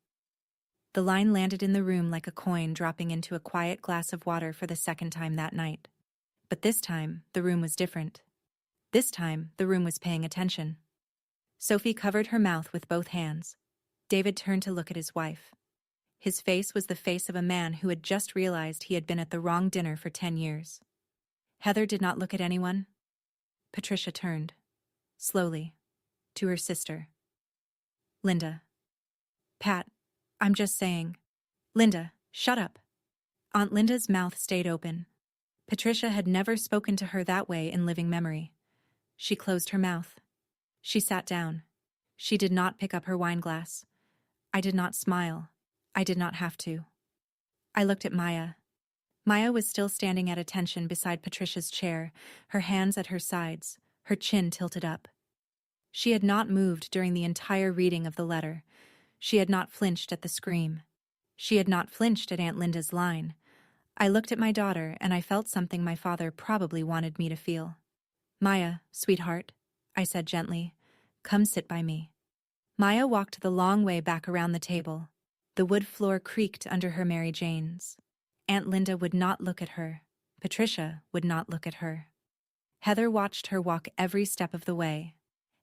The line landed in the room like a coin dropping into a quiet glass of water for the second time that night. But this time, the room was different. This time, the room was paying attention. Sophie covered her mouth with both hands. David turned to look at his wife. His face was the face of a man who had just realized he had been at the wrong dinner for 10 years. Heather did not look at anyone. Patricia turned, slowly, to her sister. Linda. Pat, I'm just saying. Linda, shut up. Aunt Linda's mouth stayed open. Patricia had never spoken to her that way in living memory. She closed her mouth. She sat down. She did not pick up her wineglass. I did not smile. I did not have to. I looked at Maya. Maya was still standing at attention beside Patricia's chair, her hands at her sides, her chin tilted up. She had not moved during the entire reading of the letter. She had not flinched at the scream. She had not flinched at Aunt Linda's line. I looked at my daughter and I felt something my father probably wanted me to feel. Maya, sweetheart, I said gently, come sit by me. Maya walked the long way back around the table. The wood floor creaked under her Mary Janes. Aunt Linda would not look at her. Patricia would not look at her. Heather watched her walk every step of the way.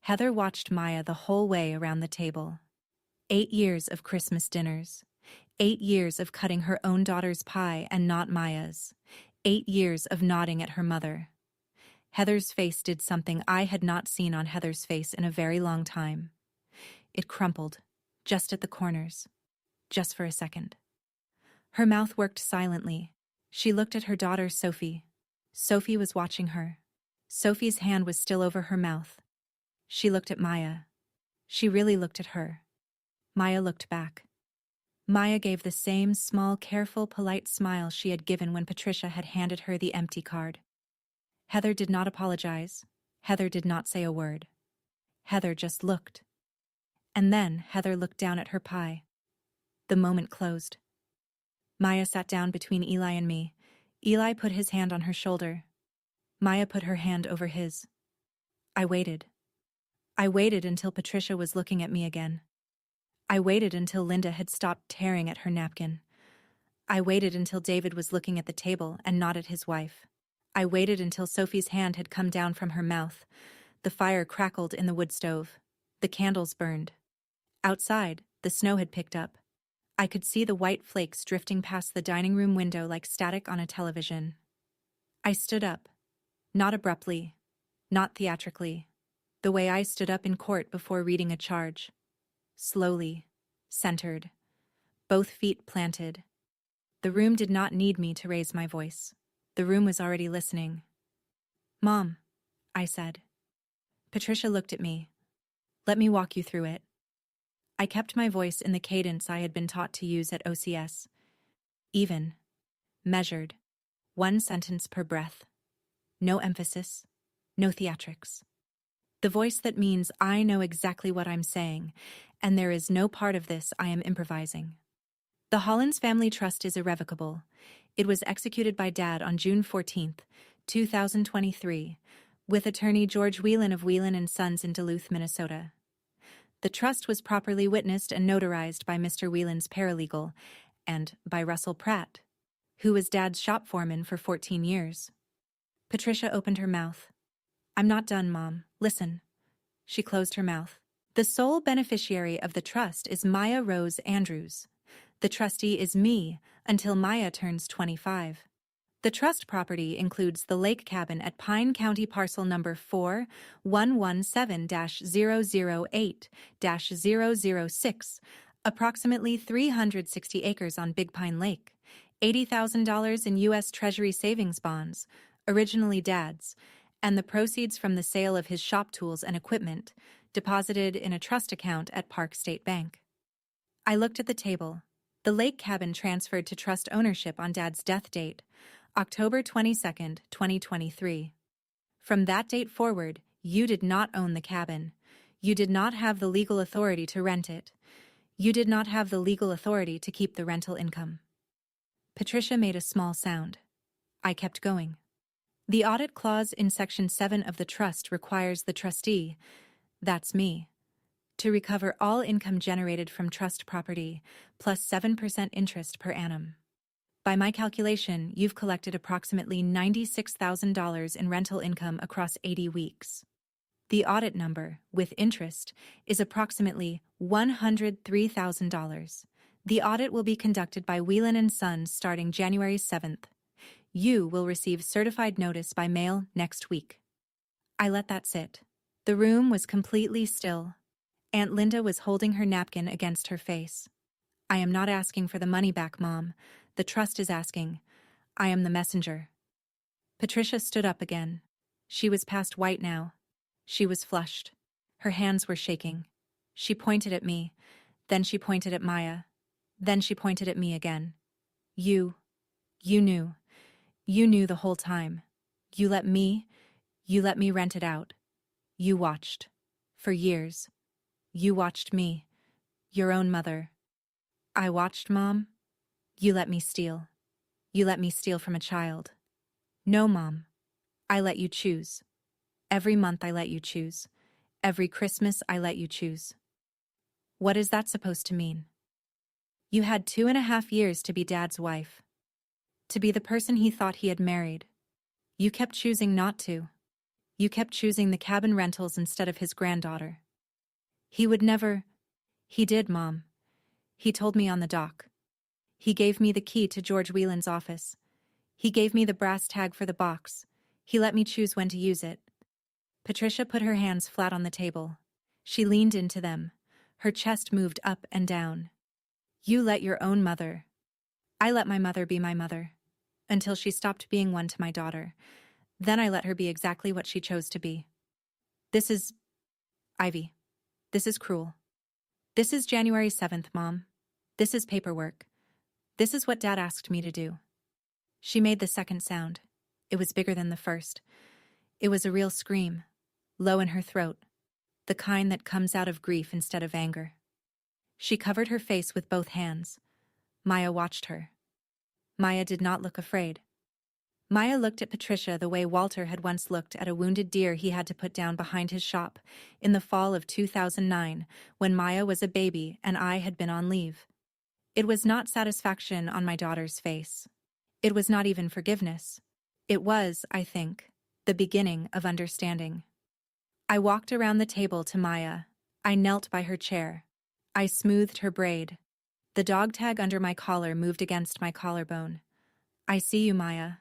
Heather watched Maya the whole way around the table. 8 years of Christmas dinners. 8 years of cutting her own daughter's pie and not Maya's. 8 years of nodding at her mother. Heather's face did something I had not seen on Heather's face in a very long time. It crumpled, just at the corners, just for a second. Her mouth worked silently. She looked at her daughter, Sophie. Sophie was watching her. Sophie's hand was still over her mouth. She looked at Maya. She really looked at her. Maya looked back. Maya gave the same small, careful, polite smile she had given when Patricia had handed her the empty card. Heather did not apologize. Heather did not say a word. Heather just looked. And then Heather looked down at her pie. The moment closed. Maya sat down between Eli and me. Eli put his hand on her shoulder. Maya put her hand over his. I waited. I waited until Patricia was looking at me again. I waited until Linda had stopped tearing at her napkin. I waited until David was looking at the table and not at his wife. I waited until Sophie's hand had come down from her mouth. The fire crackled in the wood stove. The candles burned. Outside, the snow had picked up. I could see the white flakes drifting past the dining room window like static on a television. I stood up. Not abruptly. Not theatrically. The way I stood up in court before reading a charge. Slowly. Centered. Both feet planted. The room did not need me to raise my voice. The room was already listening. Mom, I said. Patricia looked at me. Let me walk you through it. I kept my voice in the cadence I had been taught to use at OCS. Even. Measured. 1 sentence per breath. No emphasis. No theatrics. The voice that means I know exactly what I'm saying, and there is no part of this I am improvising. The Hollins Family Trust is irrevocable. It was executed by Dad on June 14, 2023, with attorney George Whelan of Whelan & Sons in Duluth, Minnesota. The trust was properly witnessed and notarized by Mr. Whelan's paralegal and by Russell Pratt, who was Dad's shop foreman for 14 years. Patricia opened her mouth. I'm not done, Mom. Listen. She closed her mouth. The sole beneficiary of the trust is Maya Rose Andrews. The trustee is me until Maya turns 25. The trust property includes the lake cabin at Pine County parcel number 4117-008-006, approximately 360 acres on Big Pine Lake, $80,000 in U.S. Treasury savings bonds, originally Dad's, and the proceeds from the sale of his shop tools and equipment, deposited in a trust account at Park State Bank. I looked at the table. The lake cabin transferred to trust ownership on Dad's death date, October 22nd, 2023. From that date forward, you did not own the cabin. You did not have the legal authority to rent it. You did not have the legal authority to keep the rental income. Patricia made a small sound. I kept going. The audit clause in Section 7 of the trust requires the trustee, that's me, to recover all income generated from trust property, plus 7% interest per annum. By my calculation, you've collected approximately $96,000 in rental income across 80 weeks. The audit number, with interest, is approximately $103,000. The audit will be conducted by Whelan & Sons starting January 7th. You will receive certified notice by mail next week. I let that sit. The room was completely still. Aunt Linda was holding her napkin against her face. I am not asking for the money back, Mom. The trust is asking. I am the messenger. Patricia stood up again. She was past white now. She was flushed. Her hands were shaking. She pointed at me. Then she pointed at Maya. Then she pointed at me again. You knew. You knew the whole time. You let me rent it out. You watched. For years. You watched me. Your own mother. I watched, Mom. You let me steal. You let me steal from a child. No, Mom. I let you choose. Every month I let you choose. Every Christmas I let you choose. What is that supposed to mean? You had 2.5 years to be Dad's wife. To be the person he thought he had married. You kept choosing not to. You kept choosing the cabin rentals instead of his granddaughter. He would never. He did, Mom. He told me on the dock. He gave me the key to George Whelan's office. He gave me the brass tag for the box. He let me choose when to use it. Patricia put her hands flat on the table. She leaned into them. Her chest moved up and down. You let your own mother. I let my mother be my mother. Until she stopped being one to my daughter. Then I let her be exactly what she chose to be. This is... Ivy. This is cruel. This is January 7th, Mom. This is paperwork. This is what Dad asked me to do. She made the second sound. It was bigger than the first. It was a real scream, low in her throat, the kind that comes out of grief instead of anger. She covered her face with both hands. Maya watched her. Maya did not look afraid. Maya looked at Patricia the way Walter had once looked at a wounded deer he had to put down behind his shop in the fall of 2009 when Maya was a baby and I had been on leave. It was not satisfaction on my daughter's face. It was not even forgiveness. It was, I think, the beginning of understanding. I walked around the table to Maya. I knelt by her chair. I smoothed her braid. The dog tag under my collar moved against my collarbone. I see you, Maya.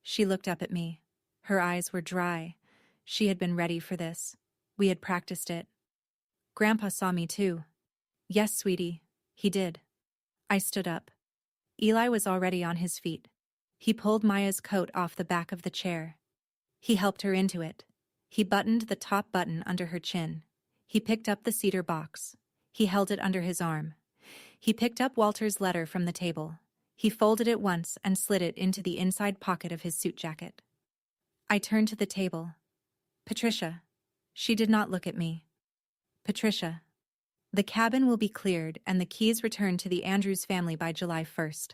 She looked up at me. Her eyes were dry. She had been ready for this. We had practiced it. Grandpa saw me too. Yes, sweetie, he did. I stood up. Eli was already on his feet. He pulled Maya's coat off the back of the chair. He helped her into it. He buttoned the top button under her chin. He picked up the cedar box. He held it under his arm. He picked up Walter's letter from the table. He folded it once and slid it into the inside pocket of his suit jacket. I turned to the table. Patricia. She did not look at me. Patricia. The cabin will be cleared and the keys returned to the Andrews family by July 1st.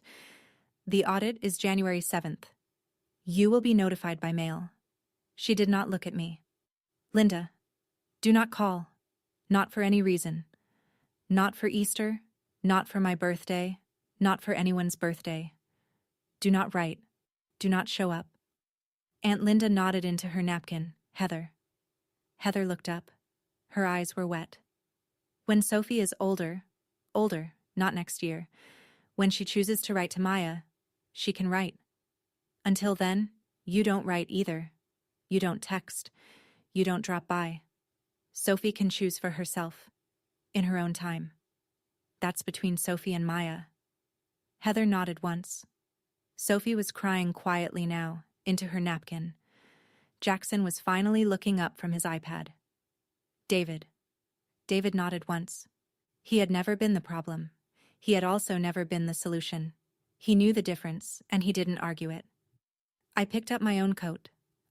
The audit is January 7th. You will be notified by mail. She did not look at me. Linda. Do not call. Not for any reason. Not for Easter. Not for my birthday. Not for anyone's birthday. Do not write. Do not show up. Aunt Linda nodded into her napkin. Heather. Heather looked up. Her eyes were wet. When Sophie is older, not next year, when she chooses to write to Maya, she can write. Until then, you don't write either. You don't text. You don't drop by. Sophie can choose for herself, in her own time. That's between Sophie and Maya. Heather nodded once. Sophie was crying quietly now, into her napkin. Jackson was finally looking up from his iPad. David. David nodded once. He had never been the problem. He had also never been the solution. He knew the difference, and he didn't argue it. I picked up my own coat.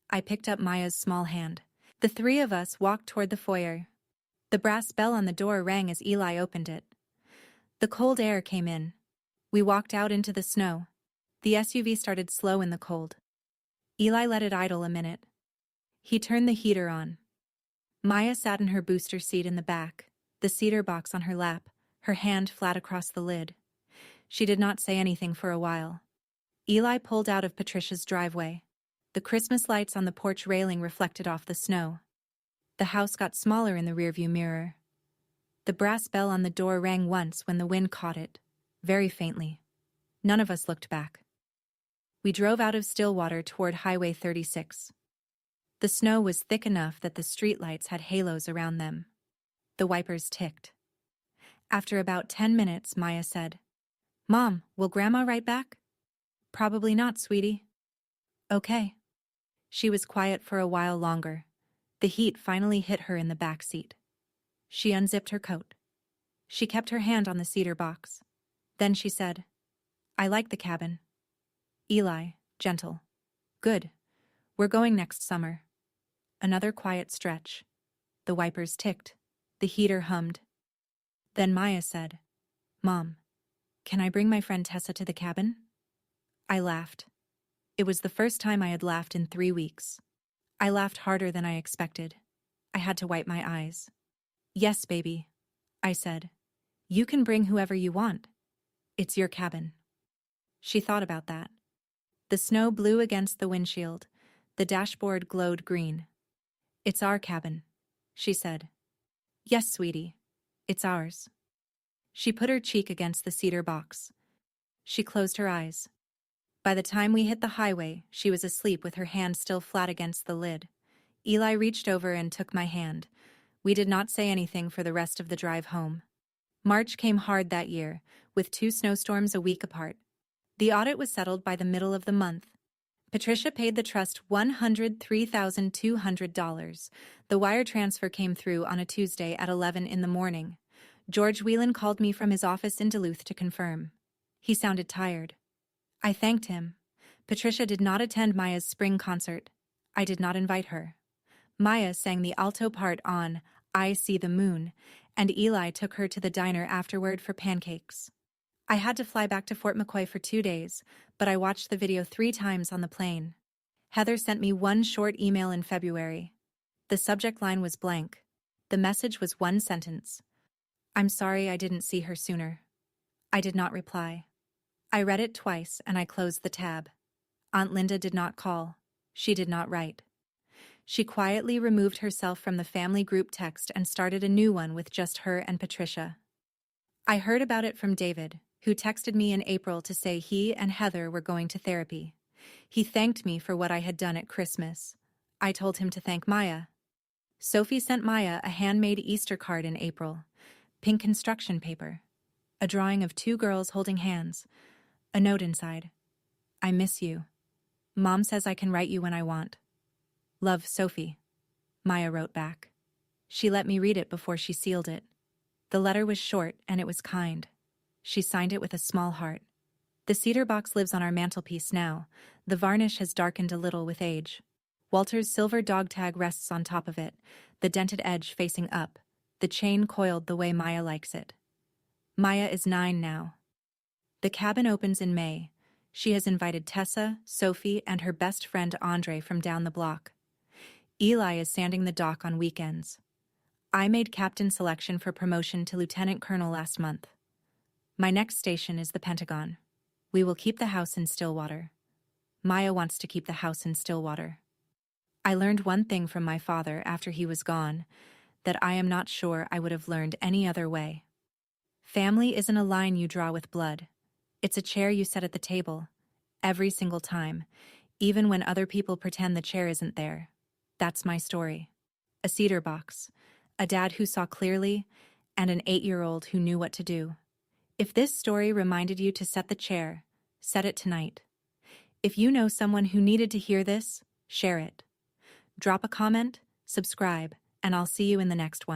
I picked up Maya's small hand. The three of us walked toward the foyer. The brass bell on the door rang as Eli opened it. The cold air came in. We walked out into the snow. The SUV started slow in the cold. Eli let it idle a minute. He turned the heater on. Maya sat in her booster seat in the back, the cedar box on her lap, her hand flat across the lid. She did not say anything for a while. Eli pulled out of Patricia's driveway. The Christmas lights on the porch railing reflected off the snow. The house got smaller in the rearview mirror. The brass bell on the door rang once when the wind caught it, very faintly. None of us looked back. We drove out of Stillwater toward Highway 36. The snow was thick enough that the streetlights had halos around them. The wipers ticked. After about 10 minutes, Maya said, "Mom, will Grandma write back?" "Probably not, sweetie." "Okay." She was quiet for a while longer. The heat finally hit her in the back seat. She unzipped her coat. She kept her hand on the cedar box. Then she said, "I like the cabin." Eli, gentle. "Good. We're going next summer." Another quiet stretch. The wipers ticked. The heater hummed. Then Maya said, "Mom, can I bring my friend Tessa to the cabin?" I laughed. It was the first time I had laughed in 3 weeks. I laughed harder than I expected. I had to wipe my eyes. "Yes, baby," I said. "You can bring whoever you want. It's your cabin." She thought about that. The snow blew against the windshield. The dashboard glowed green. "It's our cabin," she said. "Yes, sweetie. It's ours." She put her cheek against the cedar box. She closed her eyes. By the time we hit the highway, she was asleep with her hand still flat against the lid. Eli reached over and took my hand. We did not say anything for the rest of the drive home. March came hard that year, with 2 snowstorms a week apart. The audit was settled by the middle of the month. Patricia paid the trust $103,200. The wire transfer came through on a Tuesday at 11 in the morning. George Whelan called me from his office in Duluth to confirm. He sounded tired. I thanked him. Patricia did not attend Maya's spring concert. I did not invite her. Maya sang the alto part on "I See the Moon," and Eli took her to the diner afterward for pancakes. I had to fly back to Fort McCoy for 2 days, but I watched the video 3 times on the plane. Heather sent me one short email in February. The subject line was blank. The message was 1 sentence. "I'm sorry I didn't see her sooner." I did not reply. I read it twice and I closed the tab. Aunt Linda did not call. She did not write. She quietly removed herself from the family group text and started a new one with just her and Patricia. I heard about it from David, who texted me in April to say he and Heather were going to therapy. He thanked me for what I had done at Christmas. I told him to thank Maya. Sophie sent Maya a handmade Easter card in April. Pink construction paper. A drawing of 2 girls holding hands. A note inside. "I miss you. Mom says I can write you when I want. Love, Sophie." Maya wrote back. She let me read it before she sealed it. The letter was short and it was kind. She signed it with a small heart. The cedar box lives on our mantelpiece now. The varnish has darkened a little with age. Walter's silver dog tag rests on top of it, the dented edge facing up, the chain coiled the way Maya likes it. Maya is 9 now. The cabin opens in May. She has invited Tessa, Sophie, and her best friend Andre from down the block. Eli is sanding the dock on weekends. I made captain selection for promotion to lieutenant colonel last month. My next station is the Pentagon. We will keep the house in Stillwater. Maya wants to keep the house in Stillwater. I learned one thing from my father after he was gone, that I am not sure I would have learned any other way. Family isn't a line you draw with blood. It's a chair you set at the table, every single time, even when other people pretend the chair isn't there. That's my story. A cedar box, a dad who saw clearly, and an 8-year-old who knew what to do. If this story reminded you to set the chair, set it tonight. If you know someone who needed to hear this, share it. Drop a comment, subscribe, and I'll see you in the next one.